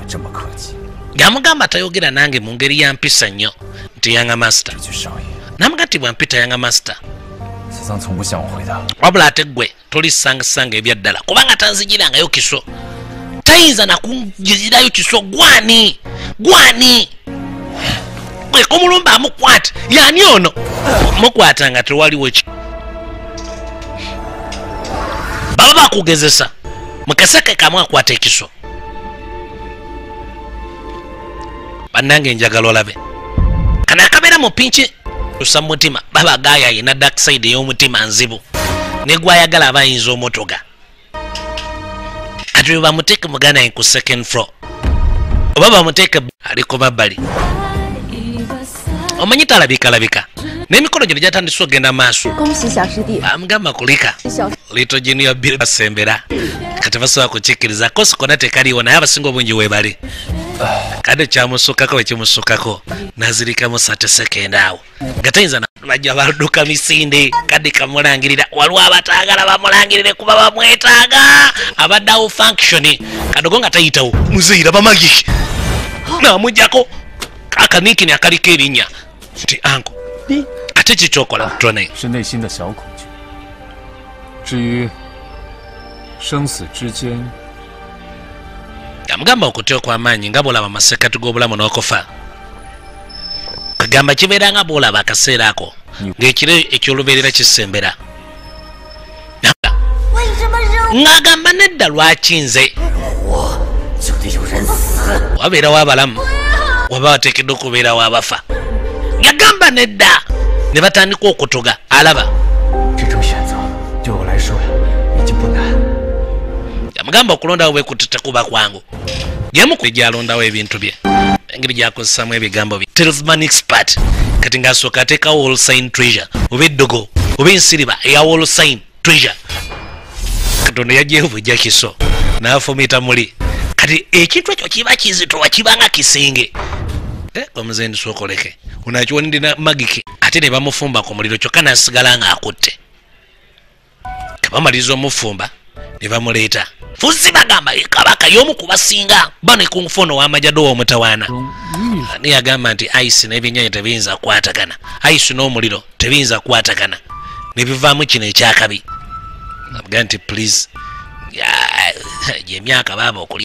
这么客气。 Yamugamba tayogera nange mu ngeri ya mpisa nnyo nti yanga master. 这句少爷， Namugati bwampita yanga master. 四桑从不向我回答。 Wabula ate ggwe tolisanga ebya ddala kubanga tanzigirangayo kiso. Tayinza na kungizirayo kiso gwani. Gwe kumulumba amukwata. Yani ono mukwata nga tewaliwo ki. Baba bakugezesa. Mukaseke kamu akwata ekiso. Bannange njagala olabe. Kana akabeera mu pinki tusa mutima baba gaya yina dark side y'omutima nzibu. Ne gwayagala abayinza omotoga. Kati bamuteke mugana ku second floor. Oba bamuteke ali ku mabbali. Omanyi talabika. N'emikono gino gyatandise okugenda maaso. Bamugamba kulika. Little Junior Bill basembera. Kati basobola kukikkiriza kosi kona tekaliwo naye abasinga obungi weebali. Kade kyamusukako wekimusukako nazirikamu 30 second awo nga tayinza bajja baluduka misinde kade kamulangirira waliwo abatagala bamulangirire kuba bamwetaaga abaddawo function kadogo nga tayitawo muzeira bamagi namujjako akanikini akaliko erinnya nti anko ate kikyokola mutone 是内心的小恐惧。至于生死之间， Yamugamba okutya okw'amaanyi nga bw'olaba amasekkati g'obulamu n'okufa. Kagamba kibeera nga bw'olaba akaseera ako ng'ekiro eky'olubeerera kisembera. Ng'agamba nedda lwaki nze wabeerawo abalamu waba wateekeddwa okubeerawo abafa. Yagamba nedda ne batandika okutuga alaba. 这种选择对我来说已经不难。 Yamugamba okulondawo bwe kuti tekuba kwangu. Yamukuba gyalondawo ebintu bye. Engeri gyakozesaamu ebigambo bye. Talisman expert. Kati ng'asooka ateekawo wall sign treasure. Oba eddogo. Oba ensiriba eya wall sign treasure. Katonda yajjeyo bujja kiso. N'afumita muli. Kati ekintu ekyo kiba kizitowa kibanga kisinge. Omuzendi sookoleke. Unakiwonindina magiki. Ate ne bamufumba ku muliro kyokka n'asigala ng'akutte. Kabamaliriza omufumba ne bamuleeta. Fuzi bagamba kabaka y'omu kubasinga bane ku nfono w'amajado w'omutawaana. Ani yagamba nti ice n'ebyennyanja tebiyinza kukwatagana. Ice n'omuliro tebiyinza kukwatagana. Ne bivaamu kino ekyakabi. Nabugamba nti please. Gy'emyaka baaba okuli.